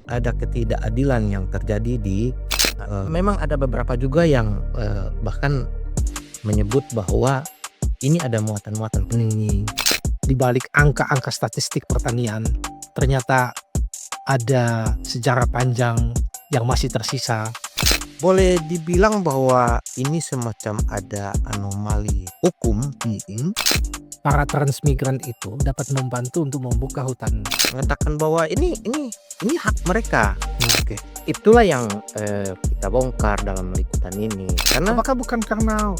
ada ketidakadilan yang terjadi di memang ada beberapa juga yang bahkan menyebut bahwa ini ada muatan-muatan Ini di balik angka-angka statistik pertanian, ternyata ada sejarah panjang yang masih tersisa. boleh dibilang bahwa ini semacam ada anomali hukum. Para transmigran itu dapat membantu untuk membuka hutan. Mengatakan bahwa ini hak mereka. Oke. Itulah yang kita bongkar dalam liputan ini. Karena Apakah bukan karena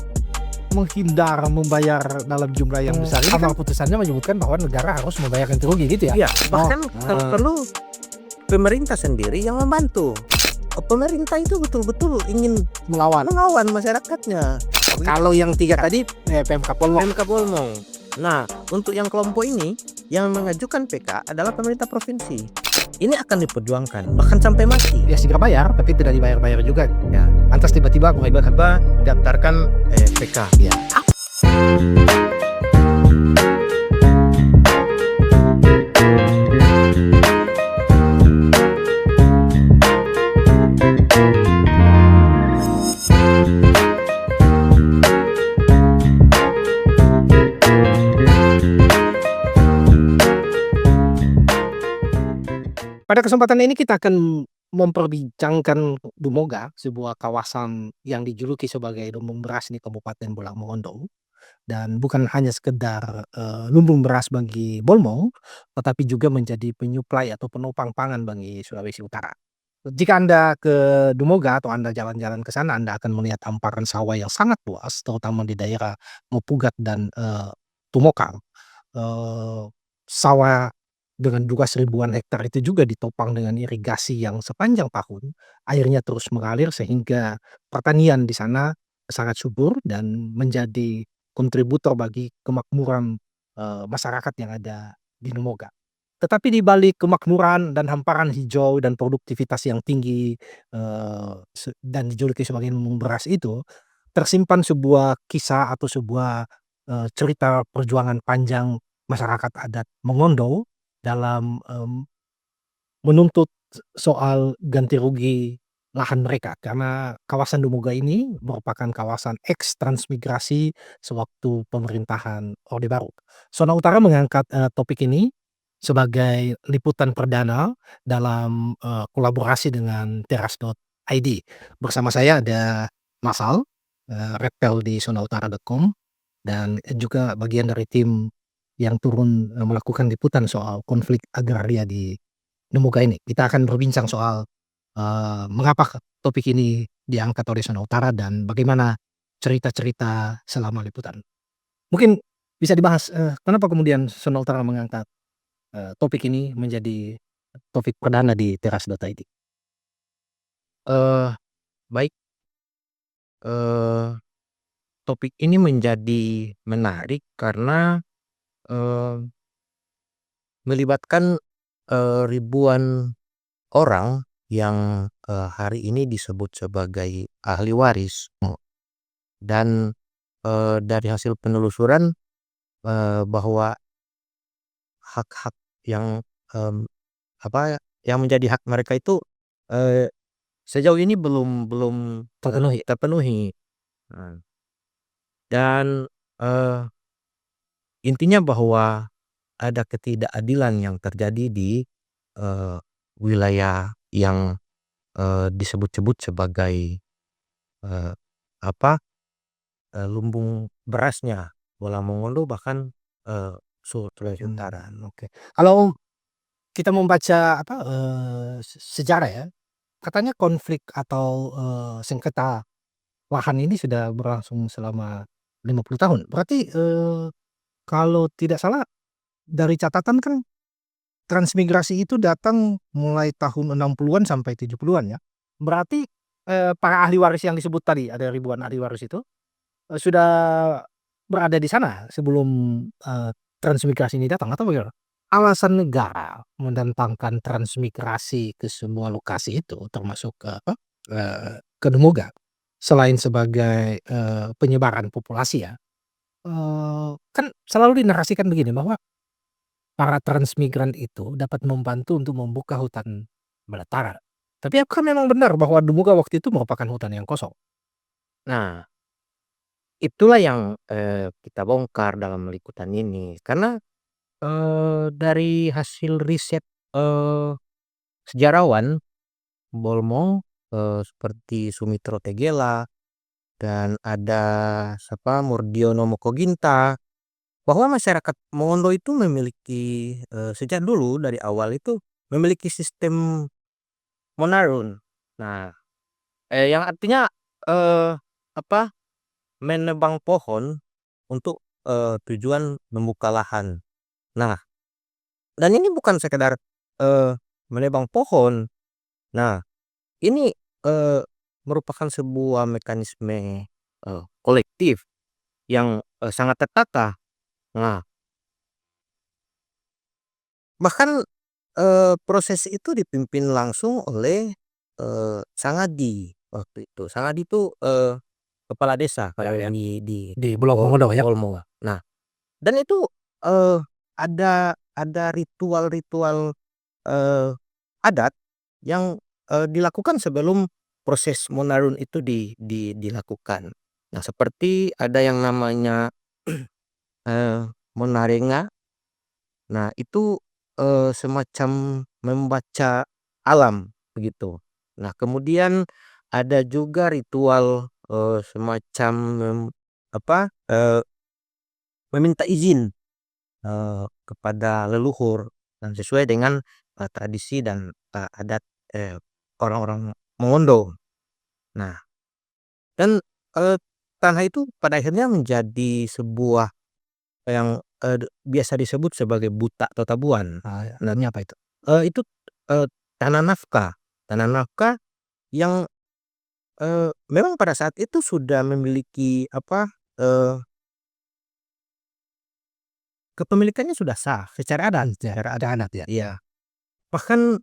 menghindar membayar dalam jumlah yang besar? Ini kan putusannya menyebutkan bahwa negara harus membayar ganti rugi gitu ya? ya, bahkan kalau perlu pemerintah sendiri yang membantu. Pemerintah itu betul-betul ingin melawan masyarakatnya. Kalau yang tiga tadi PMK Polmong. PMK Polmong. Nah, untuk yang kelompok ini yang mengajukan PK adalah pemerintah provinsi. Ini akan diperjuangkan bahkan sampai mati. Ya segera bayar, tapi tidak dibayar-bayar juga. Ya, lantas tiba-tiba Daftarkan PK. Ya. Pada kesempatan ini kita akan memperbincangkan Dumoga, sebuah kawasan yang dijuluki sebagai lumbung beras di Kabupaten Bolang Mongondo. Dan bukan hanya sekedar lumbung beras bagi Bolmong, tetapi juga menjadi penyuplai atau penopang pangan bagi Sulawesi Utara. Jika Anda ke Dumoga atau Anda jalan-jalan ke sana, Anda akan melihat hamparan sawah yang sangat luas, terutama di daerah Mopugat dan Tumokang. Sawah dengan luas ribuan hektar itu juga ditopang dengan irigasi yang sepanjang tahun, airnya terus mengalir sehingga pertanian di sana sangat subur dan menjadi kontributor bagi kemakmuran masyarakat yang ada di Dumoga. Tetapi di balik kemakmuran dan hamparan hijau dan produktivitas yang tinggi dan dijuluki sebagai lumbung beras itu, tersimpan sebuah kisah atau sebuah cerita perjuangan panjang masyarakat adat Mongondo dalam menuntut soal ganti rugi lahan mereka, karena kawasan Dumoga ini merupakan kawasan eks transmigrasi sewaktu pemerintahan Orde Baru. Zona Utara mengangkat topik ini sebagai liputan perdana dalam kolaborasi dengan teras.id. Bersama saya ada Masal, Redpel di zonautara.com, dan juga bagian dari tim yang turun melakukan liputan soal konflik agraria di Dumoga ini. Kita akan berbincang soal mengapa topik ini diangkat oleh Zona Utara dan bagaimana cerita-cerita selama liputan. Mungkin bisa dibahas kenapa kemudian Zona Utara mengangkat topik ini menjadi topik perdana di teras.id. Baik, topik ini menjadi menarik karena melibatkan ribuan orang yang hari ini disebut sebagai ahli waris. Dan dari hasil penelusuran bahwa hak-hak yang yang menjadi hak mereka itu sejauh ini belum terpenuhi. Dan intinya bahwa ada ketidakadilan yang terjadi di wilayah yang disebut-sebut sebagai lumbung berasnya Bolang Mongondo, bahkan Sulawesi Utara. Oke. Kalau kita membaca sejarah ya, katanya konflik atau sengketa lahan ini sudah berlangsung selama 50 tahun. Berarti kalau tidak salah dari catatan kan transmigrasi itu datang mulai tahun 60-an sampai 70-an ya. Berarti para ahli waris yang disebut tadi, ada ribuan ahli waris itu sudah berada di sana sebelum transmigrasi ini datang atau bagaimana? Alasan negara mendatangkan transmigrasi ke semua lokasi itu termasuk ke Dumoga, selain sebagai penyebaran populasi ya, kan selalu dinarasikan begini bahwa para transmigran itu dapat membantu untuk membuka hutan belantara. Tapi apakah memang benar bahwa Dumunga waktu itu merupakan hutan yang kosong? Nah, itulah yang, kita bongkar dalam liputan ini. Karena, dari hasil riset, eee, sejarawan Bolmong, seperti Sumitro Tegela dan ada siapa, Murdiono Mokoginta, bahwa masyarakat Mongondo itu memiliki, sejak dulu dari awal itu memiliki sistem Monarun. Nah, yang artinya, eee, apa, menebang pohon untuk, tujuan membuka lahan. Nah, dan ini bukan sekedar, eee, menebang pohon. Nah, ini, merupakan sebuah mekanisme, kolektif yang, sangat tertata. Nah, bahkan, proses itu dipimpin langsung oleh, Sangadi waktu itu. Sangadi itu, kepala desa Ya kalau ya. yang di Di Bulog Mongondo ya? Olmo. Nah, dan itu, eee, ada ritual-ritual, eee, adat yang, dilakukan sebelum proses Monarun itu dilakukan. Nah, seperti ada yang namanya, Monarenga. Nah, itu, semacam membaca alam, begitu. Nah, kemudian ada juga ritual, semacam apa, meminta izin, kepada leluhur dan sesuai dengan, tradisi dan, adat, orang-orang Mongondo. Nah, dan, eee, tanah itu pada akhirnya menjadi sebuah yang, biasa disebut sebagai buta atau tabuan. Nah, Artinya apa itu? itu, eee, tanah nafkah. Tanah nafkah yang, memang pada saat itu sudah memiliki apa, kepemilikannya sudah sah secara adat, Ya, secara adat. adat ya? Iya. Bahkan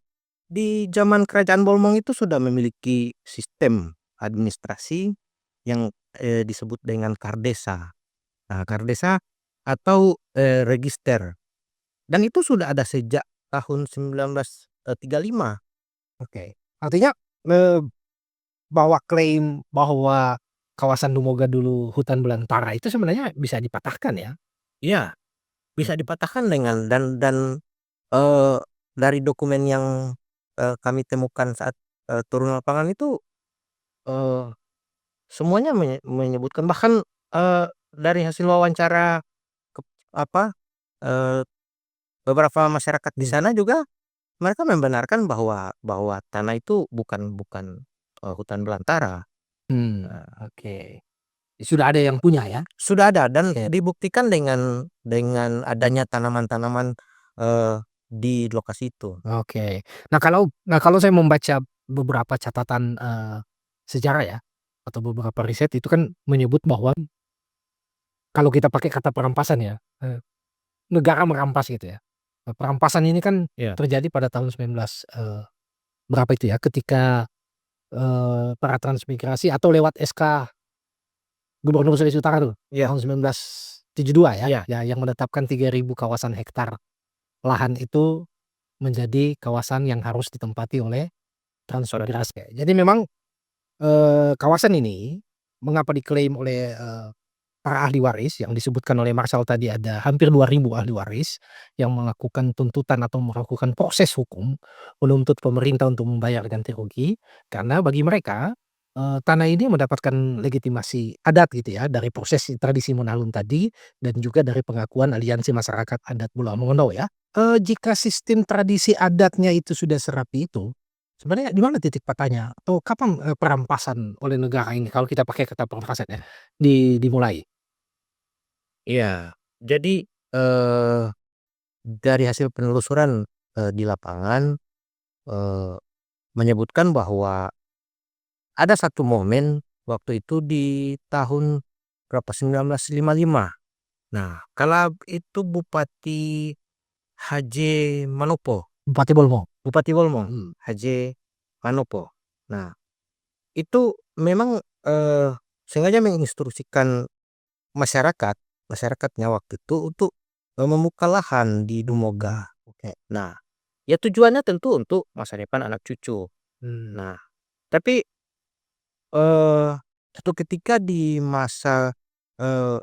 di zaman kerajaan Bolmong itu sudah memiliki sistem administrasi yang, disebut dengan kardesa. Nah, kardesa atau, register, dan itu sudah ada sejak tahun 1935. Oke. Artinya, eee, bahwa klaim bahwa kawasan Dumoga dulu hutan belantara itu sebenarnya bisa dipatahkan ya? Iya, Mmm. bisa dipatahkan dengan dan, eee, dari dokumen yang, kami temukan saat, turun lapangan itu, eee, semuanya menyebutkan, bahkan, dari hasil wawancara apa, eee, beberapa masyarakat di Mmm. sana juga mereka membenarkan bahwa tanah itu bukan, hutan belantara. Oke. Sudah ada yang punya ya? Sudah ada dan Oke. dibuktikan dengan adanya tanaman-tanaman, di lokasi itu. Oke. Nah kalau saya membaca beberapa catatan, sejarah ya, atau beberapa riset itu kan menyebut bahwa kalau kita pakai kata perampasan ya, negara merampas gitu ya. Perampasan ini kan Iya, terjadi pada tahun 19, berapa itu ya, ketika, para transmigrasi atau lewat SK Gubernur Sulawesi Utara tuh, iya, tahun 1972 ya, iya, yang menetapkan 3.000 kawasan hektar lahan itu menjadi kawasan yang harus ditempati oleh oleh transmigrasi. Jadi memang, kawasan ini mengapa diklaim oleh, para ahli waris yang disebutkan oleh Marsal tadi ada hampir 2.000 ahli waris yang melakukan tuntutan atau melakukan proses hukum menuntut pemerintah untuk membayar ganti rugi, karena bagi mereka, tanah ini mendapatkan legitimasi adat gitu ya dari proses tradisi Monalun tadi dan juga dari pengakuan Aliansi Masyarakat Adat Pulau Mongondo ya. Jika sistem tradisi adatnya itu sudah serapi itu, sebenarnya di mana titik patahnya? Atau kapan, perampasan oleh negara ini kalau kita pakai kata perampasan ya, dimulai? iya. Jadi, dari hasil penelusuran, di lapangan, eee, menyebutkan bahwa ada satu momen waktu itu di tahun berapa, 1955. Nah, kala itu Bupati H.J. Manopo, Bupati Bolmo? Bupati Wolmong, Mmm. H.J. Manopo. Nah, itu memang, sengaja menginstruksikan masyarakatnya waktu itu untuk, membuka lahan di Dumoga. Oke. Nah, Ya tujuannya tentu untuk masa depan anak cucu. Mmm. Nah, tapi, eee, suatu ketika di masa, eee,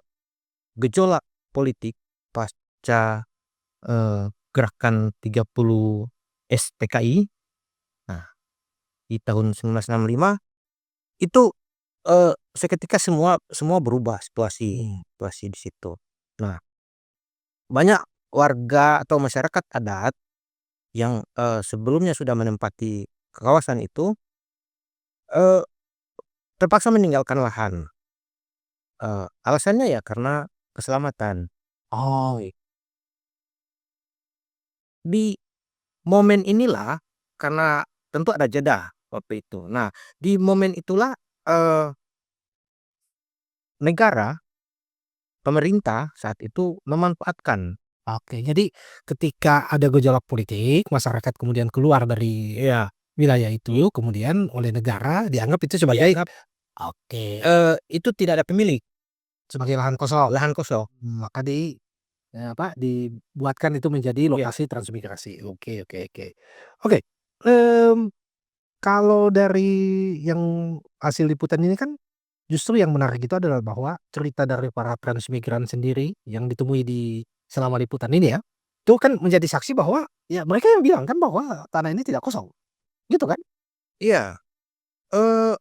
gejolak politik pasca, gerakan 30 SPKI, nah di tahun 1965 itu, seketika semua semua berubah situasi Mmm. situasi di situ. Nah, banyak warga atau masyarakat adat yang, sebelumnya sudah menempati kawasan itu, eee, terpaksa meninggalkan lahan, alasannya ya karena keselamatan. Oh, Di momen inilah, karena tentu ada jeda waktu itu. Nah, di momen itulah, eee, negara, pemerintah saat itu memanfaatkan. oke. Jadi ketika ada gejolak politik, masyarakat kemudian keluar dari Iya, wilayah itu, kemudian oleh negara dianggap itu sebagai dianggap, oke, itu tidak ada pemilik, sebagai lahan kosong. lahan kosong. Maka dibuatkan itu menjadi Iya. lokasi transmigrasi. Oke, oke, oke. Oke, mmm, kalau dari yang hasil liputan ini kan justru yang menarik itu adalah bahwa cerita dari para transmigran sendiri yang ditemui selama liputan ini ya, itu kan menjadi saksi bahwa ya mereka yang bilang kan bahwa tanah ini tidak kosong, gitu kan? Iya, eee,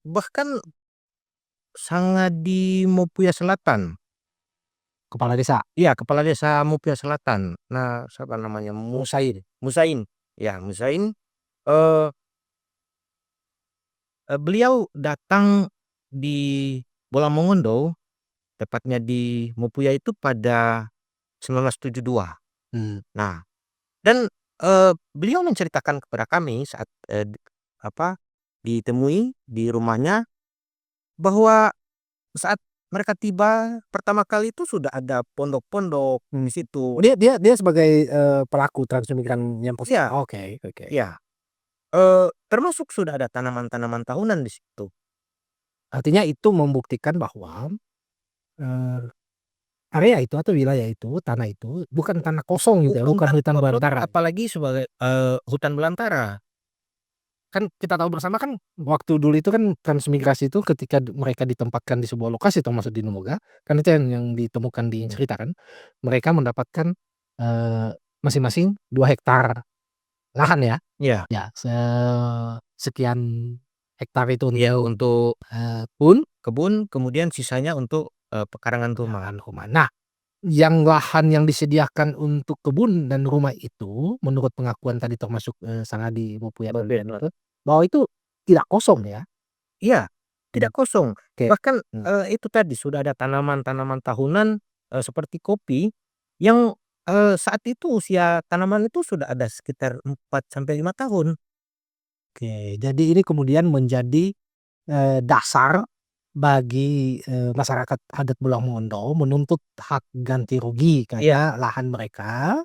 bahkan sangat di Mupuya Selatan. Kepala desa, Iya, kepala desa Mupiah Selatan. Nah, siapa namanya, Musair. Musain. Ya, Musain, eee beliau datang di Bolamongondo, tepatnya di Mupuya itu pada 1972. Mmm. Nah, dan, beliau menceritakan kepada kami saat, apa, ditemui di rumahnya, bahwa saat mereka tiba pertama kali itu sudah ada pondok-pondok di Oh, situ. dia sebagai, pelaku transmigran yang Iya, oke, oke. iya. Termasuk sudah ada tanaman-tanaman tahunan di situ. Artinya itu membuktikan bahwa, eee, area itu atau wilayah itu, tanah itu bukan tanah kosong gitu ya, Bukan bukan tanah hutan kosong, belantara. apalagi sebagai, hutan belantara. Kan kita tahu bersama kan waktu dulu itu kan transmigrasi itu ketika mereka ditempatkan di sebuah lokasi termasuk di Numorga, kan itu yang ditemukan di Mhm. cerita kan, mereka mendapatkan, eee, masing-masing 2 hektar lahan ya, Iya, ya sekian hektar itu iya untuk, untuk kebun, kebun, kemudian sisanya untuk, pekarangan rumah. lahan rumah. Nah, yang lahan yang disediakan untuk kebun dan rumah itu menurut pengakuan tadi termasuk, Sanadi Mupuya Bagian itu, bahwa itu tidak kosong ya? Iya, Mmm. tidak kosong. Oke. Bahkan, Mmm. itu tadi sudah ada tanaman-tanaman tahunan, seperti kopi yang, saat itu usia tanaman itu sudah ada sekitar 4 sampai 5 tahun. Oke, jadi ini kemudian menjadi, dasar bagi, masyarakat adat Pulau Mondo menuntut hak ganti rugi Iya, karena lahan mereka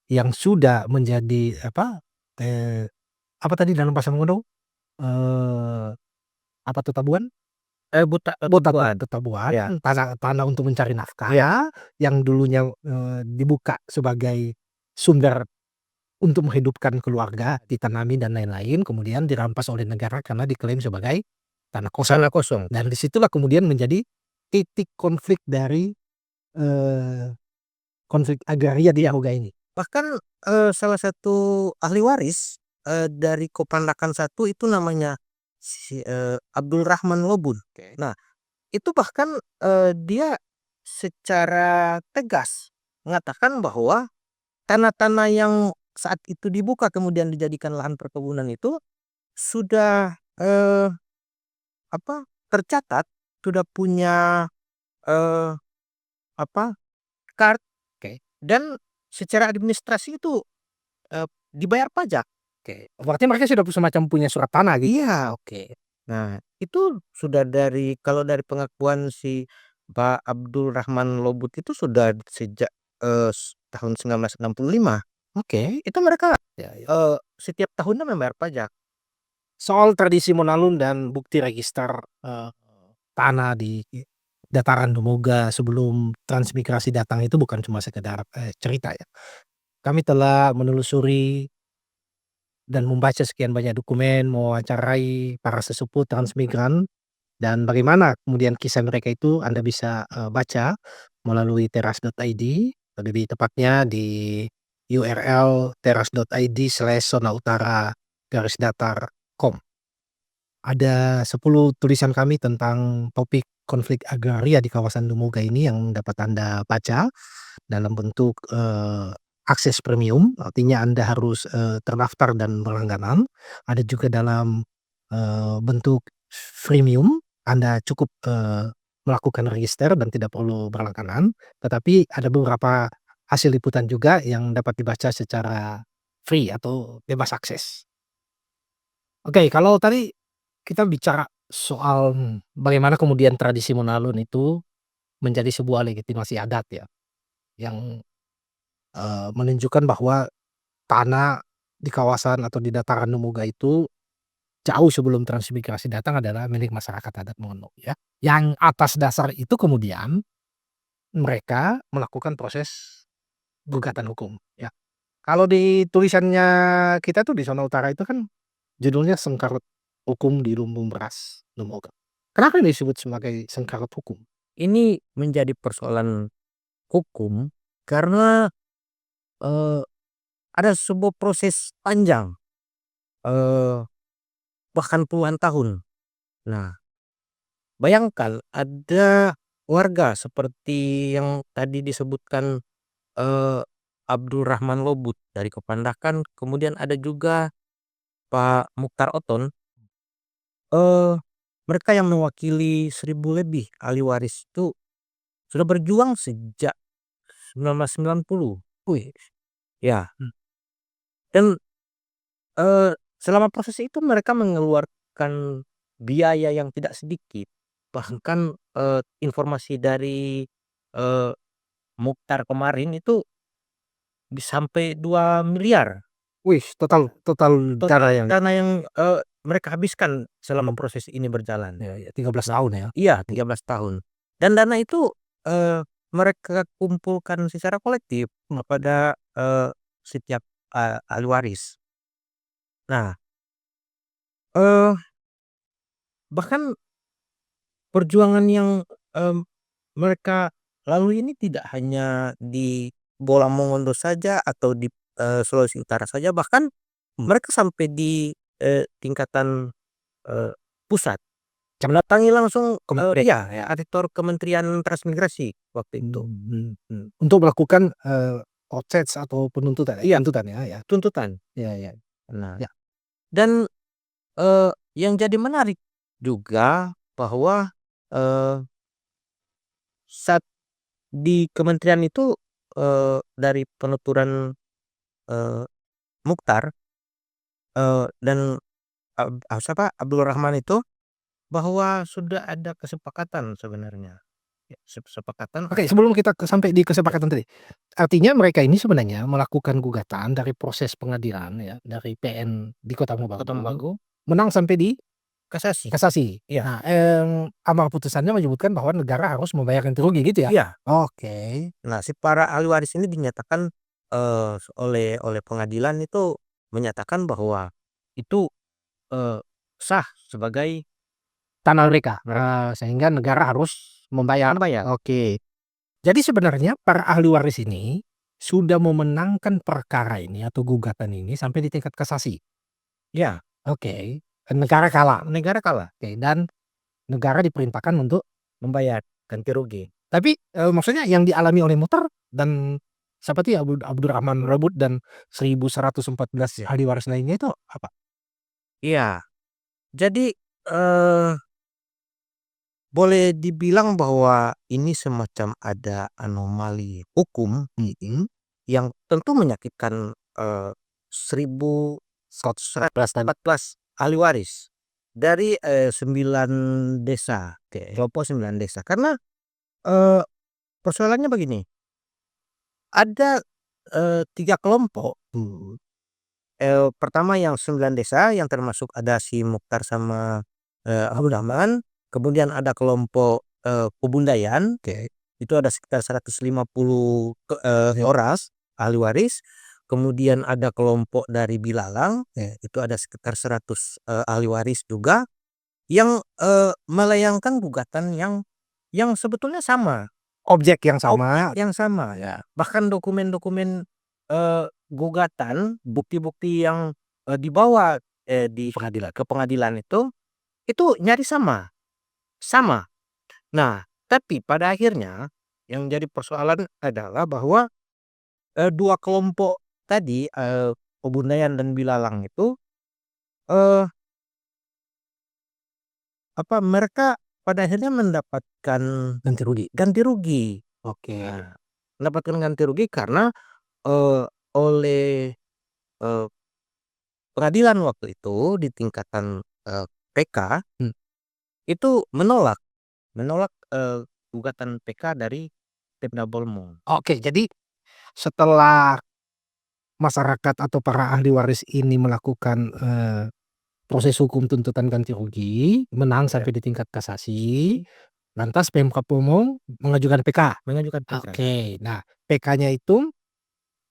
yang sudah menjadi apa tadi dalam bahasa Mondo? Eee, apa tuh tabuan? Tutuan. Tabuan, Iya, tanah tanah untuk mencari nafkah iya, ya, yang dulunya, dibuka sebagai sumber untuk menghidupkan keluarga, ditanami dan lain-lain, kemudian dirampas oleh negara karena diklaim sebagai tanah kosong. tanah kosong. Dan disitulah kemudian menjadi titik konflik dari, eee, konflik agraria di Aruga ini. Bahkan, salah satu ahli waris, dari Kopandakan satu itu namanya Abdul Rahman Lobun. Oke. Nah, itu bahkan, dia secara tegas mengatakan bahwa tanah-tanah yang saat itu dibuka kemudian dijadikan lahan perkebunan itu sudah, tercatat, sudah punya, eee, apa, KART, Oke, dan secara administrasi itu, dibayar pajak. oke. Berarti mereka sudah semacam punya surat tanah gitu? Iya. Oke. Nah, itu sudah dari kalau dari pengakuan si Pak Abdul Rahman Lobut itu sudah sejak, tahun 1965. Oke. Itu mereka, Ya, ya. setiap tahunnya membayar pajak. Soal tradisi Monalun dan bukti register, tanah di dataran Dumoga sebelum transmigrasi datang itu bukan cuma sekedar, cerita ya. Kami telah menelusuri dan membaca sekian banyak dokumen, mewawancarai para sesepuh transmigran, dan bagaimana kemudian kisah mereka itu Anda bisa, baca melalui teras.id, lebih tepatnya di URL teras.id/zonautara-com. Ada 10 tulisan kami tentang topik konflik agraria di kawasan Lumujang ini yang dapat Anda baca dalam bentuk, akses premium, artinya Anda harus, terdaftar dan berlangganan. Ada juga dalam, bentuk freemium, Anda cukup, melakukan register dan tidak perlu berlangganan, tetapi ada beberapa hasil liputan juga yang dapat dibaca secara free atau bebas akses. Oke, kalau tadi kita bicara soal, bagaimana kemudian tradisi Menalun itu menjadi sebuah legitimasi adat ya, yang, menunjukkan bahwa tanah di kawasan atau di dataran Lumujang itu jauh sebelum transmigrasi datang adalah milik masyarakat adat Mono ya. Yang atas dasar itu kemudian mereka melakukan proses gugatan hukum ya. Kalau di tulisannya kita tuh di Zona Utara itu kan judulnya Sengkarut Hukum di Lumbung Beras Lumujang. Kenapa ini disebut sebagai sengkarut hukum? Ini menjadi persoalan hukum karena, eee, ada sebuah proses panjang, eee, bahkan puluhan tahun. Nah, bayangkan ada warga seperti yang tadi disebutkan, eee, Abdul Rahman Lobut dari Kepandakan, kemudian ada juga Pak Mukhtar Oton, eee, mereka yang mewakili 1.000 lebih ahli waris itu sudah berjuang sejak 1990. Wih, Ya, mmm, dan, selama proses itu mereka mengeluarkan biaya yang tidak sedikit. Bahkan, informasi dari, eee, Mukhtar kemarin itu sampai 2 miliar wih, total total dana yang dana yang, mereka habiskan selama mmm, proses ini berjalan. ya ya 13 Nah, tahun ya? iya, 13 tahun. Dan dana itu, mereka kumpulkan secara kolektif kepada, setiap, ahli waris. Nah, eee, bahkan perjuangan yang, mereka lalui ini tidak hanya di Bola Mongondo saja atau di, Sulawesi Utara saja, bahkan Mmm, mereka sampai di, tingkatan, eee, pusat. Cemna Mendatangi langsung, Kementerian iya, ya? kantor Kementerian Transmigrasi waktu itu. Untuk melakukan, outreach atau Iya, tuntutan ya ya? tuntutan. Ya ya, Nah, ya. dan, yang jadi menarik juga bahwa, eee, saat di kementerian itu, dari penuturan, eee, Mukhtar, dan siapa, Abdul Rahman itu, bahwa sudah ada kesepakatan sebenarnya. Ya, kesepakatan Oke, antara, sebelum kita sampai di ya, kesepakatan tadi, artinya mereka ini sebenarnya melakukan gugatan dari proses pengadilan ya, dari PN di Kota Kota Mobagu, Mobagu, menang sampai di kasasi. kasasi. Iya, Nah, amar putusannya menyebutkan bahwa negara harus membayar ganti rugi gitu ya? iya. Oke. Nah, si para ahli waris ini dinyatakan, oleh pengadilan itu menyatakan bahwa itu, eee, sah sebagai Tanah mereka, sehingga negara harus membayar. membayar. Oke. Jadi sebenarnya para ahli waris ini sudah memenangkan perkara ini atau gugatan ini sampai di tingkat kasasi. Ya, Oke, negara kalah. negara kalah Oke, dan negara diperintahkan untuk membayar ganti rugi. tapi, maksudnya yang dialami oleh Muchtar dan siapa tuh ya, Abdurrahman Robut dan 1.114 Ya. ahli waris lainnya itu apa? Iya, jadi, eee, boleh dibilang bahwa ini semacam ada anomali hukum Mhm. yang tentu menyakitkan, 1.114 ahli waris dari, 9 desa, Oke. kelompok 9 desa. Karena, eee, persoalannya begini, ada, 3 kelompok. Mhm. Pertama yang 9 desa yang termasuk ada si Mukhtar sama, Abdul Rahman, kemudian ada kelompok, Kebundayan, Oke. itu ada sekitar 150 orang ahli waris, kemudian ada kelompok dari Bilalang, itu ada sekitar 100 ahli waris juga yang melayangkan gugatan yang sebetulnya sama. Objek yang Objek sama. yang sama. Ya. Bahkan dokumen-dokumen gugatan, bukti-bukti yang dibawa di Pengadilan. ke pengadilan itu nyaris sama. Sama. Nah, tapi pada akhirnya yang jadi persoalan adalah bahwa 2 kelompok tadi, Pebundayan dan Bilalang itu, eee, mereka pada akhirnya mendapatkan Ganti rugi. ganti rugi. Oke. Nah, mendapatkan ganti rugi karena, oleh, eee, pengadilan waktu itu di tingkatan, PK, Hmm. itu menolak menolak, gugatan PK dari Pemda Bolmong. Oke, jadi setelah masyarakat atau para ahli waris ini melakukan, proses hukum tuntutan ganti rugi, menang Ya. sampai di tingkat kasasi, lantas Pemkab Bomong mengajukan PK. Mengajukan PK. Oke, nah PK-nya itu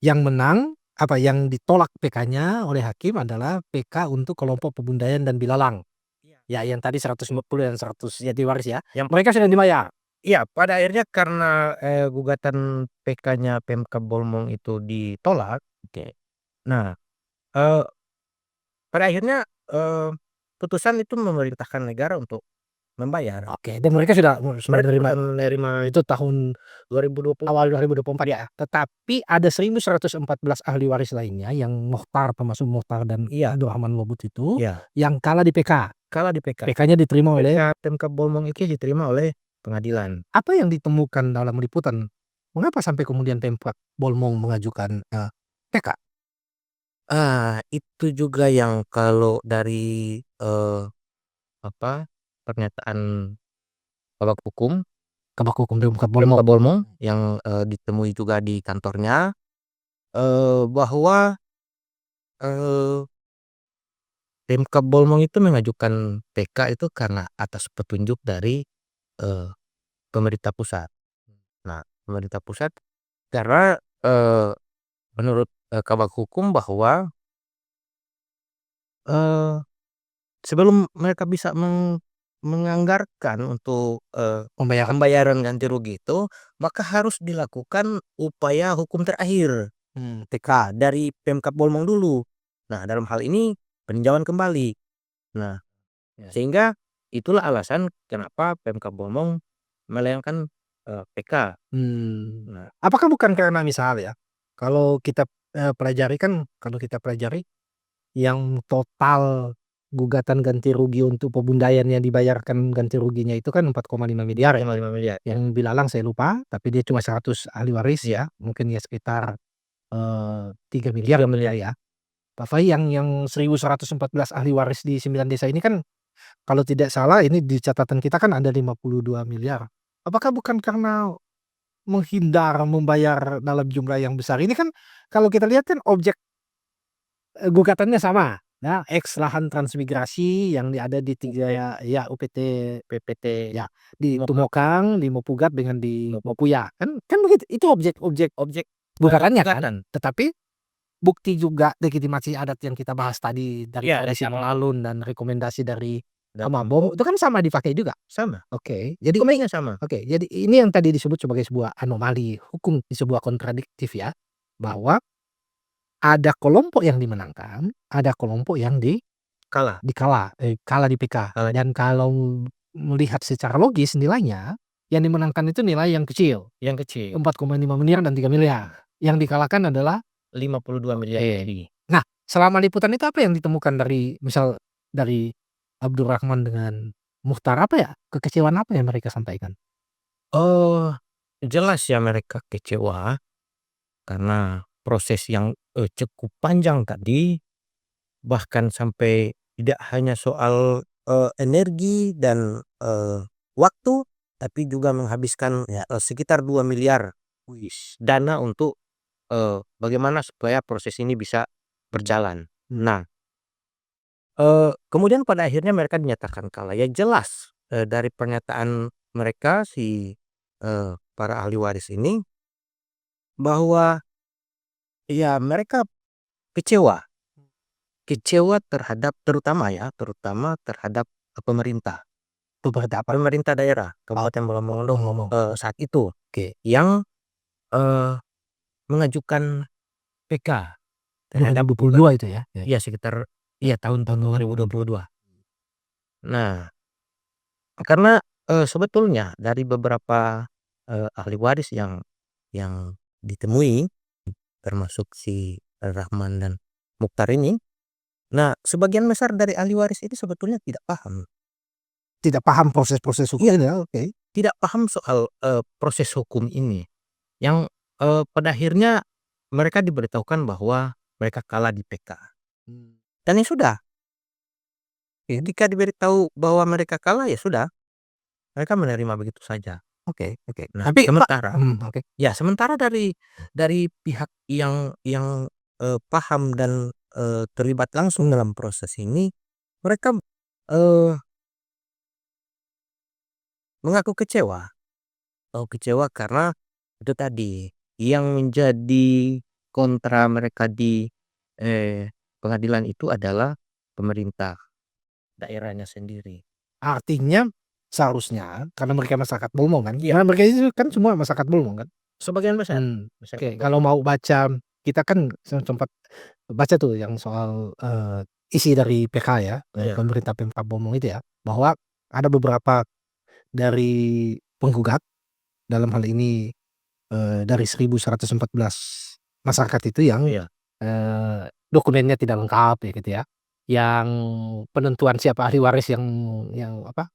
yang menang, yang ditolak PK-nya oleh hakim adalah PK untuk kelompok Pebundayan dan Bilalang. Iya. Ya, yang tadi 150 dan 100 jadi waris ya. Yang Mereka sudah dibayar? Iya, pada akhirnya karena, gugatan PK-nya Pemkab Bolmong itu ditolak. Oke. Nah, eee, pada akhirnya, putusan itu memerintahkan negara untuk membayar. Oke, dan mereka sudah Mereka menerima sudah menerima itu tahun 2020. awal 2024 ya. Tetapi ada 1.114 ahli waris lainnya yang Mokhtar, termasuk Mokhtar dan Iya. Abdurrahman Lobut itu, Iya, yang kalah di PK. kalah di PK. PK-nya diterima oleh PK Pemkab Bolmong itu diterima oleh pengadilan. apa yang ditemukan dalam liputan? Mengapa sampai kemudian Pemkab Bolmong mengajukan, PK? Itu juga yang kalau dari, pernyataan Kabak Hukum Kabak Hukum Pemkab Pemkab Bolmong. Bolmong yang, ditemui juga di kantornya, bahwa, eee, Pemkab Bolmong itu mengajukan PK itu karena atas petunjuk dari, eee, pemerintah pusat. Nah, pemerintah pusat karena, menurut, Kabak Hukum bahwa, eee, sebelum mereka bisa menganggarkan untuk, Pembayaran. pembayaran ganti rugi itu, maka harus dilakukan upaya hukum terakhir. TK. Dari Pemkab Bolmong dulu. Nah, dalam hal ini peninjauan kembali. Nah, Ya. sehingga itulah alasan kenapa Pemkab Bolmong melayangkan, PK. Nah, Apakah bukan karena misal ya, kalau kita, pelajari kan kalau kita pelajari yang total gugatan ganti rugi untuk Pebundayan yang dibayarkan ganti ruginya itu kan 4,5 miliar ya. 5 miliar. Yang Bilalang saya lupa, tapi dia cuma 100 ahli waris Iya. ya, mungkin ya sekitar, 3 miliar 3 miliar. ya. Pak Fai yang 1.114 ahli waris di 9 desa ini kan kalau tidak salah ini di catatan kita kan ada 52 miliar. Apakah bukan karena menghindar membayar dalam jumlah yang besar? Ini kan kalau kita lihat kan objek, gugatannya sama, ya, eks lahan transmigrasi yang ada di 3 ya UPT PPT ya, di Moka. Tumokang, di Mopugat dengan di Mopuya, kan begitu, itu objek Objek gugatannya kan. gugatan. Tetapi bukti juga legitimasi adat yang kita bahas tadi dari Iya, tradisi dari Mengalun dan rekomendasi dari Dan Amabom itu kan sama dipakai juga. sama, Oke, jadi dokumennya sama. ini yang tadi disebut sebagai sebuah anomali hukum, sebuah kontradiktif ya, bahwa ada kelompok yang dimenangkan, ada kelompok yang Kalah. kalah di PK. Kalah. Dan kalau melihat secara logis nilainya, yang dimenangkan itu nilai yang kecil, Yang kecil 4,5 miliar dan 3 miliar. Yang dikalahkan adalah 52 miliar lebih. nah, selama liputan itu apa yang ditemukan dari misal dari Abdurrahman dengan Mukhtar, apa ya, kekecewaan apa yang mereka sampaikan? Oh, jelas ya mereka kecewa karena proses yang, cukup panjang tadi, bahkan sampai tidak hanya soal, energi dan, waktu, tapi juga menghabiskan, sekitar 2 miliar dana untuk, bagaimana supaya proses ini bisa berjalan. Nah, kemudian pada akhirnya mereka dinyatakan kalah. Ya jelas, dari pernyataan mereka para ahli waris ini bahwa Ya mereka kecewa. Kecewa terhadap terutama terhadap, pemerintah. Beberapa apa? Pemerintah daerah Kabupaten Bawang Oh, saat itu, oke. yang, eee, mengajukan PK terhadap 2022 itu ya? Ya. iya sekitar iya tahun-tahun 2022. Nah, karena, sebetulnya dari beberapa, ahli waris yang ditemui, termasuk si Rahman dan Mukhtar ini, nah sebagian besar dari ahli waris ini sebetulnya tidak paham. Tidak paham proses-proses hukum Iya, ya, oke. tidak paham soal, proses hukum ini yang, pada akhirnya mereka diberitahukan bahwa mereka kalah di PK. Mmm. Dan ya sudah, ketika diberitahu bahwa mereka kalah, ya sudah, mereka menerima begitu saja. Oke. Nah, Tapi Pak sementara oke. ya sementara dari pihak yang, paham dan, terlibat langsung dalam proses ini, mereka, eee, mengaku kecewa. Kecewa karena itu tadi, yang menjadi kontra mereka di, pengadilan itu adalah pemerintah daerahnya sendiri. Artinya seharusnya karena mereka masyarakat Bolmong kan, karena mereka itu kan semua masyarakat Bolmong kan? Sebagian besar Oke, masyarakat kalau Bawang. mau baca kita kan sempat baca tuh yang soal, isi dari PK ya, Iya, pemerintah Pemkab Bolmong itu ya, bahwa ada beberapa dari penggugat, dalam hal ini, dari 1.114 masyarakat itu yang, iya, dokumennya tidak lengkap ya gitu ya, yang penentuan siapa ahli waris yang apa,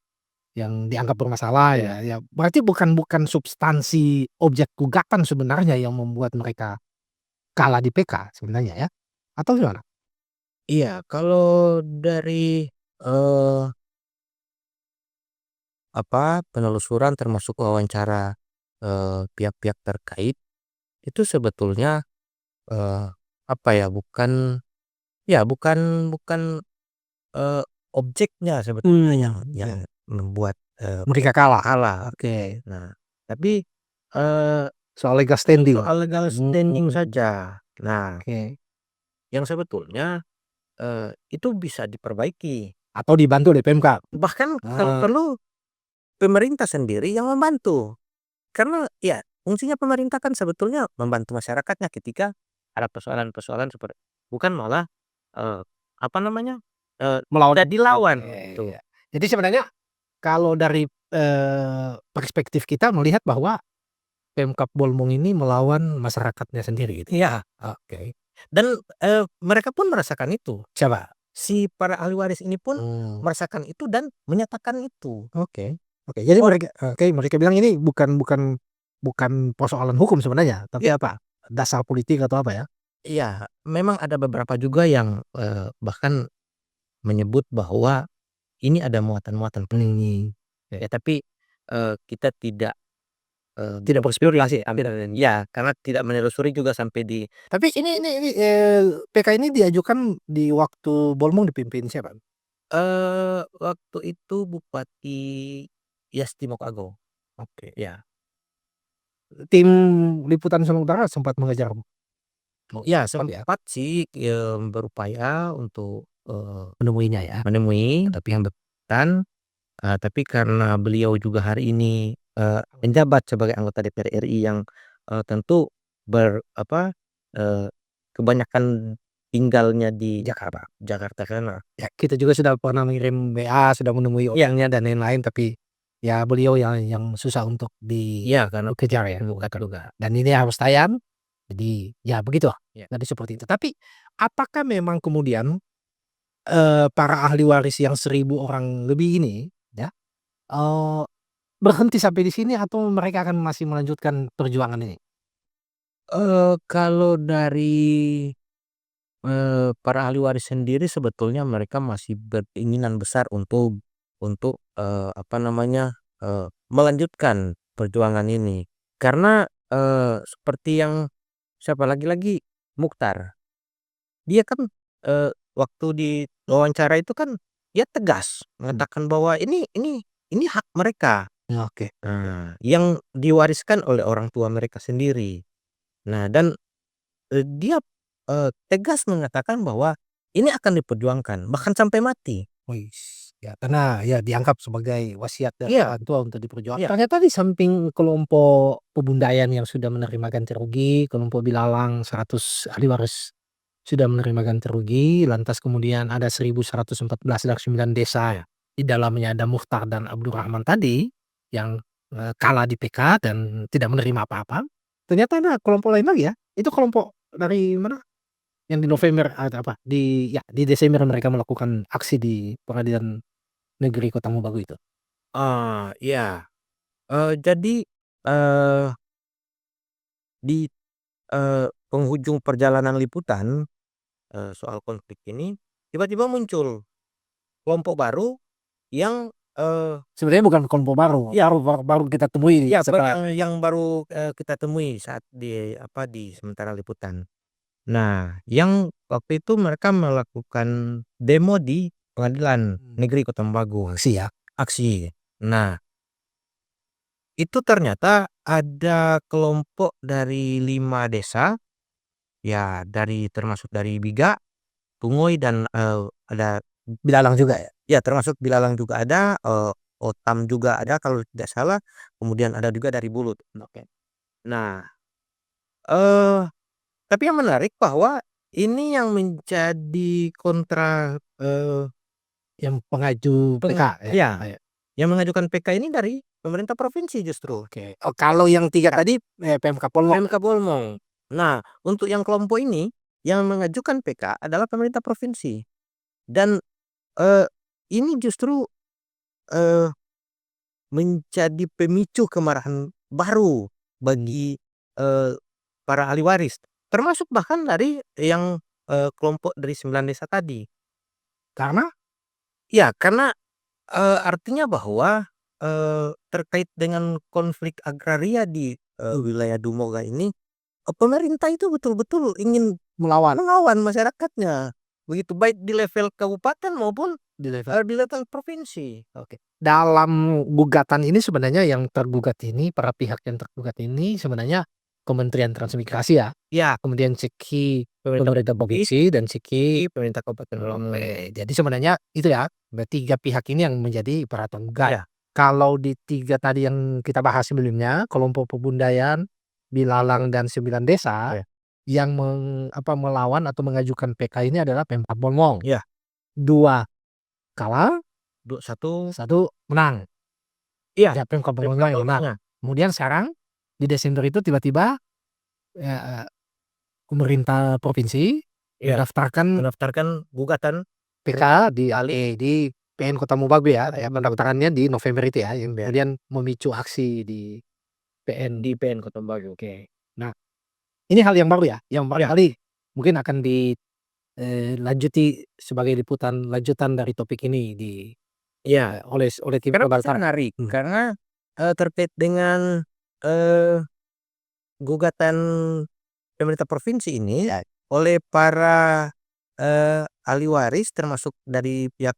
yang dianggap bermasalah ya iya. ya berarti bukan substansi objek gugatan sebenarnya yang membuat mereka kalah di PK sebenarnya ya? Atau gimana? Iya, kalau dari, eee, penelusuran termasuk wawancara, pihak-pihak terkait, itu sebetulnya, eee, bukan bukan bukan, eee, objeknya sebetulnya yang Ya. membuat, Mereka kalah? kalah. Oke, Nah, tapi, eee, soal legal standing? soal legal standing Mhm, saja. Nah, oke. yang sebetulnya, itu bisa diperbaiki. Atau dibantu oleh PMK? Bahkan kalau Heeh. perlu pemerintah sendiri yang membantu. Karena ya fungsinya pemerintah kan sebetulnya membantu masyarakatnya ketika ada persoalan-persoalan seperti bukan malah, eee, apa namanya, Melawan jadi oke, lawan gitu. ya. Jadi sebenarnya kalau dari, perspektif kita melihat bahwa Pemkab Bolmong ini melawan masyarakatnya sendiri gitu? Iya, Oke. dan, mereka pun merasakan itu. Siapa? Si para ahli waris ini pun Mmm, merasakan itu dan menyatakan itu. oke. Jadi Oh mereka bilang ini bukan persoalan hukum sebenarnya, tapi apa, dasar politik atau apa ya? iya, memang ada beberapa juga yang, bahkan menyebut bahwa ini ada muatan-muatan politik. Oke. Ya tapi, kita tidak, Tidak berspekulasi ya karena tidak menelusuri juga sampai di tapi ini, PK ini diajukan di waktu Bolmong dipimpin siapa? waktu itu Bupati Yasti Mokago, Oke. ya. Tim liputan Sumatera Utara sempat mengejar Ya sempat ya sempat sih, berupaya untuk, menemuinya ya? menemui tapi yang bersangkutan, tapi karena beliau juga hari ini, menjabat sebagai anggota DPR RI yang, tentu eee, kebanyakan tinggalnya di Jakarta. Jakarta sana. Ya kita juga sudah pernah mengirim WA, sudah menemui Iya, orangnya dan lain-lain, tapi ya beliau yang susah untuk iya karena dikejar ya, dekat juga. dan ini harus tayang, jadi ya begitu, Iya. jadi seperti itu. Tapi apakah memang kemudian, para ahli waris yang 1.000 orang lebih ini ya, eee, berhenti sampai di sini atau mereka akan masih melanjutkan perjuangan ini? Kalau dari, para ahli waris sendiri sebetulnya mereka masih berkeinginan besar untuk, melanjutkan perjuangan ini. Karena, seperti yang siapa lagi-lagi Mukhtar, dia kan, waktu diwawancara itu kan dia tegas Mmm, mengatakan bahwa ini hak mereka, oke. yang diwariskan oleh orang tua mereka sendiri. Nah dan dia, tegas mengatakan bahwa ini akan diperjuangkan bahkan sampai mati. Wis, ya karena ya dianggap sebagai wasiat dari Iya orang tua untuk diperjuangkan. iya Ternyata di samping kelompok Pemundayan yang sudah menerima ganti rugi, kelompok Bilalang 100 ahli waris sudah menerima ganti rugi, lantas kemudian ada 1.114 dari 9 desa, iya. di dalamnya ada Mukhtar dan Abdurrahman tadi, yang, kalah di PK dan tidak menerima apa-apa. Ternyata ada kelompok lain lagi ya, itu kelompok dari mana? Yang di November atau apa, di Desember mereka melakukan aksi di Pengadilan Negeri Kota Mobagu itu. Iya, jadi, eee, di, penghujung perjalanan liputan, soal konflik ini, tiba-tiba muncul kelompok baru yang, Sebenarnya bukan kelompok baru, iya baru kita temui iya, setelah. yang baru, kita temui saat di apa, di sementara liputan. Nah, yang waktu itu mereka melakukan demo di Pengadilan Negeri Kota Mobagu, Aksi ya? aksi. Nah, itu ternyata ada kelompok dari 5 desa, ya termasuk dari Biga, Tungoy, dan, ada Bilalang juga ya? ya termasuk Bilalang juga ada, Otam juga ada kalau tidak salah, kemudian ada juga dari Bulut. Oke. Nah, eee, tapi yang menarik bahwa ini yang menjadi kontra, Yang pengaju PK ya? ya, Oh ya, yang mengajukan PK ini dari pemerintah provinsi justru, oke. Oh kalau yang 3 tadi, PMK Polmok? PMK Bolmong. Nah, untuk yang kelompok ini, yang mengajukan PK adalah pemerintah provinsi dan, eee, ini justru, eee, menjadi pemicu kemarahan baru bagi, eee, para ahli waris, termasuk bahkan dari yang, kelompok dari 9 desa tadi. Karena Ya, karena, artinya bahwa, terkait dengan konflik agraria di, wilayah Dumoga ini, pemerintah itu betul-betul ingin melawan melawan masyarakatnya, begitu baik di level kabupaten maupun, di level. di level provinsi. Oke. Dalam gugatan ini sebenarnya yang tergugat ini, para pihak yang tergugat ini sebenarnya Kementerian Transmigrasi ya? Ya, Kemudian CIKI pemerintah pemerintah provinsi, provinsi dan CIKI. pemerintah kabupaten. Oke, jadi sebenarnya itu ya, 3 pihak ini yang menjadi para penggugat. Ya, Kalau di 3 tadi yang kita bahas sebelumnya, kelompok Pebundayan, Bilalang, dan 9 desa, ya, yang melawan atau mengajukan PK ini adalah Pemkab Bolmong. ya, 2 kalah, 21, 1 menang. iya, Ya Pemkab Bolmong Pemkab yang menang. Bolmongnya, Kemudian sekarang di Desember itu tiba-tiba, eee, pemerintah provinsi iya, mendaftarkan mendaftarkan gugatan PK di PN Kota Mobagu ya, pendaftarannya di November itu ya, yang ya, kemudian memicu aksi di PN. di PN Kota Baru. Oke. Nah, ini hal yang baru ya, yang Ya, barangkali mungkin akan lanjuti sebagai liputan lanjutan dari topik ini iya. oleh tim Kenapa sih pembantara. menarik? Hmm. Karena, terkait dengan, eee, gugatan pemerintah provinsi ini Ya, oleh para, ahli waris termasuk dari pihak,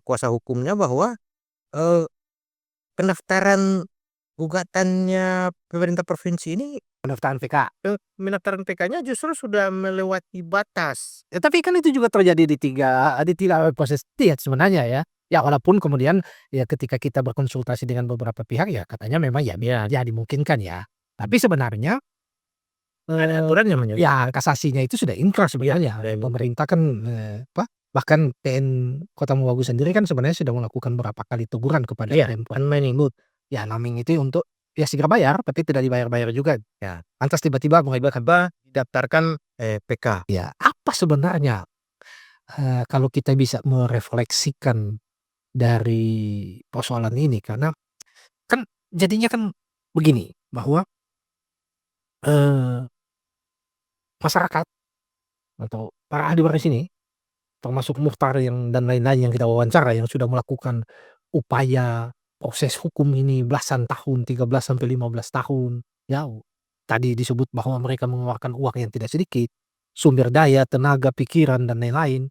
kuasa hukumnya bahwa, eee, pendaftaran gugatannya pemerintah provinsi ini, pendaftaran PK. pendaftaran PK-nya justru sudah melewati batas. Ya tapi kan itu juga terjadi di tiga proses ya sebenarnya ya. Ya walaupun kemudian ya ketika kita berkonsultasi dengan beberapa pihak ya katanya memang ya Ya, ya dimungkinkan ya. Tapi sebenarnya, ada eee, aturannya menyebut. ya kasasinya itu sudah inkrah Ya, sebenarnya. sudah Pemerintah kan, bahkan PN Kota Mobagu sendiri kan sebenarnya sudah melakukan beberapa kali teguran kepada iya, Pemkot. kan menyebut. Ya naming itu untuk ya segera bayar tapi tidak dibayar-bayar juga. Ya, Lantas tiba-tiba tiba-tiba didaftarkan, PK. ya apa sebenarnya, kalau kita bisa merefleksikan dari persoalan ini karena kan jadinya kan begini, bahwa, eee, masyarakat atau para ahli waris ini, termasuk Mukhtar dan lain-lain yang kita wawancara yang sudah melakukan upaya proses hukum ini belasan tahun, 13 sampai 15 tahun, ya tadi disebut bahwa mereka mengeluarkan uang yang tidak sedikit, sumber daya, tenaga, pikiran, dan lain-lain.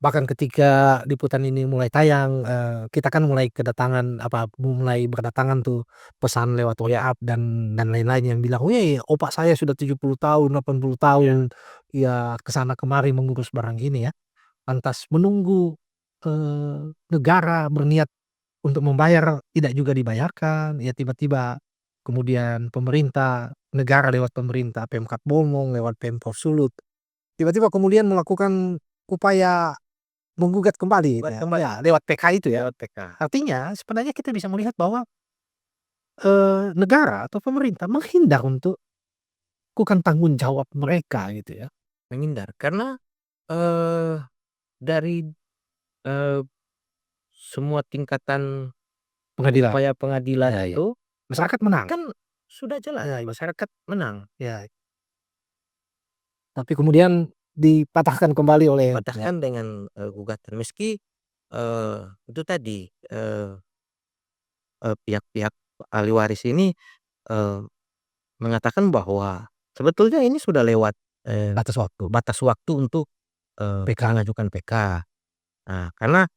Bahkan ketika liputan ini mulai tayang, kita kan mulai mulai berdatangan tuh pesan lewat WhatsApp dan lain-lain yang bilang, "Wih, opak saya sudah 70 tahun, 80 tahun, ya ke sana kemari mengurus barang ini ya." Lantas menunggu, negara berniat untuk membayar, tidak juga dibayarkan, ya tiba-tiba kemudian negara lewat pemerintah, Pemkab Bomong, lewat Pemprov Sulut, tiba-tiba kemudian melakukan upaya menggugat kembali, ya lewat PK itu ya. Lewat PK. Artinya sebenarnya kita bisa melihat bahwa, negara atau pemerintah menghindar untuk lakukan tanggung jawab mereka gitu ya. Menghindar karena, eee, dari, eee, semua tingkatan Pengadilan. upaya pengadilan Ya, ya. itu Masyarakat menang. kan sudah jelas Ya, ya. masyarakat menang, Ya, tapi kemudian dipatahkan kembali oleh ya, patahkan dengan, gugatan meski, itu tadi, pihak-pihak ahli waris ini, eee, mengatakan bahwa sebetulnya ini sudah lewat, batas waktu, batas waktu untuk, PK. mengajukan PK. Nah, karena,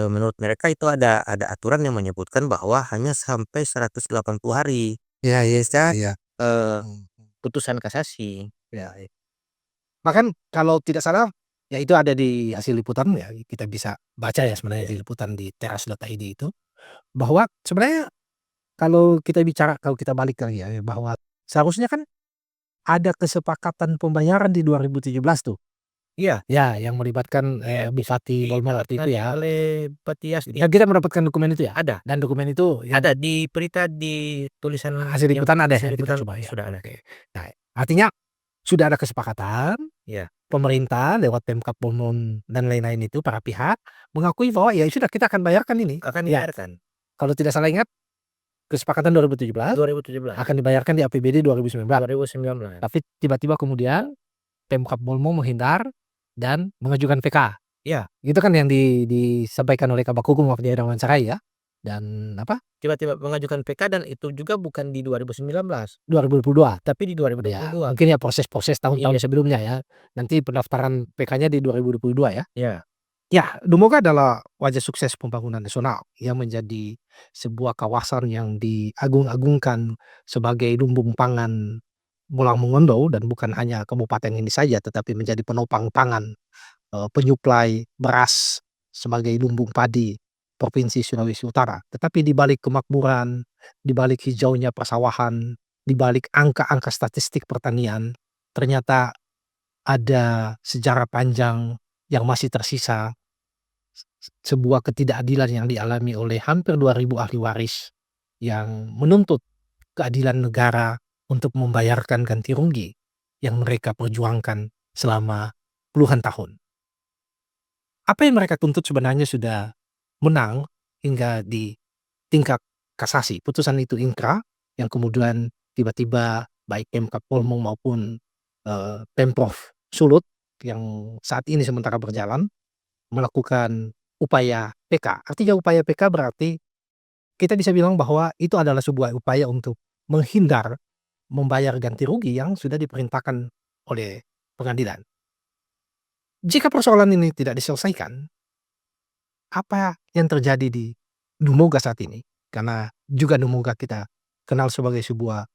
menurut mereka itu ada aturan yang menyebutkan bahwa hanya sampai 180 hari Ya, ya, pasca, iya. eee, Mhm, putusan kasasi. ya, ya. Bahkan kalau tidak salah, ya itu ada di hasil liputan ya, kita bisa baca ya sebenarnya Ya, di liputan di teras.id itu, bahwa sebenarnya kalau kita balik lagi ya, bahwa seharusnya kan ada kesepakatan pembayaran di 2017 tuh. iya, Ya, yang melibatkan, Bupati Bolmel waktu itu dilakukan ya. oleh Batias Ya kita mendapatkan dokumen itu ya? ada Dan dokumen itu yang ada di berita di tulisan hasil yang liputan ada ya? hasil Kita liputan coba ya? sudah ada. Oke. Nah, artinya sudah ada kesepakatan, Iya, pemerintah lewat Pemkab Bomong dan lain-lain itu, para pihak mengakui bahwa ya sudah kita akan bayarkan ini. akan Ya, dibayarkan kalau tidak salah ingat kesepakatan 2017 2017, akan dibayarkan di APBD 2019. 2019. Tapi tiba-tiba kemudian Pemkap Bomong menghindar dan mengajukan PK. Iya, Itu kan yang disampaikan oleh Kabak Hukum waktu di Wawancarai ya, dan apa, tiba-tiba mengajukan PK dan itu juga bukan di 2019, 2022. tapi di Ya 2022. mungkin ya proses-proses tahun-tahun Iya, sebelumnya ya, nanti pendaftaran PK-nya di 2022 ya. iya, Ya, Dumoga adalah wajah sukses pembangunan nasional yang menjadi sebuah kawasan yang diagung-agungkan sebagai lumbung pangan Bolang Mongondo, dan bukan hanya kabupaten ini saja tetapi menjadi penopang pangan, penyuplai beras sebagai lumbung padi Provinsi Sulawesi Utara. Tetapi di balik kemakmuran, di balik hijaunya persawahan, di balik angka-angka statistik pertanian, ternyata ada sejarah panjang yang masih tersisa, sebuah ketidakadilan yang dialami oleh hampir 2.000 ahli waris yang menuntut keadilan negara untuk membayarkan ganti rugi yang mereka perjuangkan selama puluhan tahun. Apa yang mereka tuntut sebenarnya sudah menang hingga di tingkat kasasi. Putusan itu ingkrah, yang kemudian tiba-tiba baik Pemkab Polmong maupun, Pemprov Sulut yang saat ini sementara berjalan melakukan upaya PK. Artinya upaya PK berarti kita bisa bilang bahwa itu adalah sebuah upaya untuk menghindar membayar ganti rugi yang sudah diperintahkan oleh pengadilan. Jika persoalan ini tidak diselesaikan, apa yang terjadi di Dumoga saat ini, karena juga Dumoga kita kenal sebagai sebuah,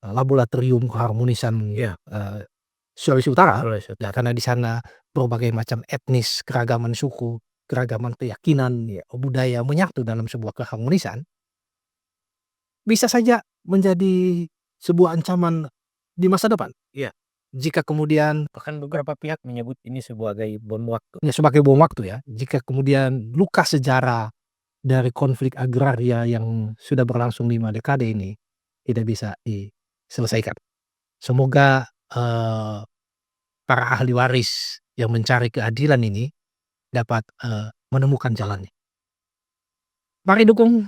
laboratorium keharmonisan, iya, Sulawesi Utara, Sulawesi ya Utara. karena di sana berbagai macam etnis, keragaman suku, keragaman keyakinan, ya, budaya menyatu dalam sebuah keharmonisan, bisa saja menjadi sebuah ancaman di masa depan. Iya, Jika kemudian bahkan beberapa pihak menyebut ini sebagai bom waktu. ya sebagai bom waktu ya, jika kemudian luka sejarah dari konflik agraria yang sudah berlangsung 5 dekade ini tidak bisa diselesaikan. Semoga, para ahli waris yang mencari keadilan ini dapat, menemukan jalannya. Mari dukung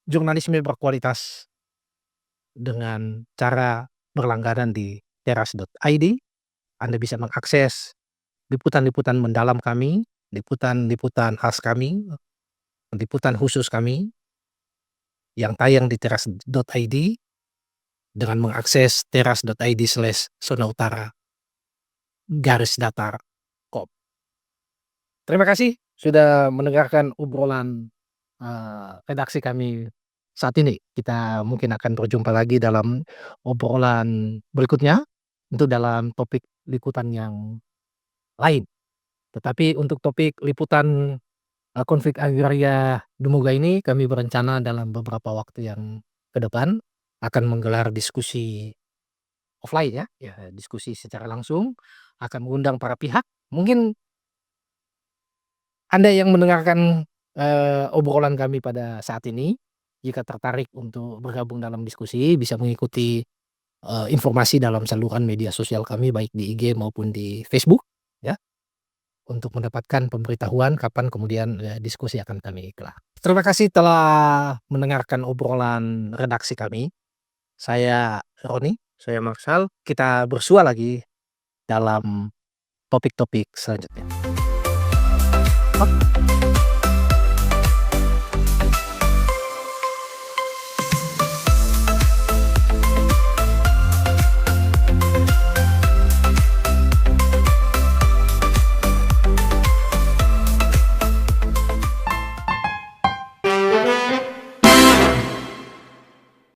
jurnalisme berkualitas dengan cara berlangganan di teras.id. Anda bisa mengakses liputan-liputan mendalam kami, liputan-liputan khas kami, liputan khusus kami yang tayang di teras.id dengan mengakses teras.id/zona utara garis datar. Terima kasih sudah mendengarkan obrolan, redaksi kami saat ini. Kita mungkin akan berjumpa lagi dalam obrolan berikutnya, itu dalam topik liputan yang lain. Tetapi untuk topik liputan, konflik agraria Dumaga ini kami berencana dalam beberapa waktu yang ke depan akan menggelar diskusi offline ya, ya diskusi secara langsung, akan mengundang para pihak. Mungkin Anda yang mendengarkan, obrolan kami pada saat ini, jika tertarik untuk bergabung dalam diskusi bisa mengikuti, informasi dalam saluran media sosial kami baik di IG maupun di Facebook, ya, untuk mendapatkan pemberitahuan kapan kemudian, diskusi akan kami gelar. Terima kasih telah mendengarkan obrolan redaksi kami. Saya Roni, saya Marsal, kita bersua lagi dalam topik-topik selanjutnya.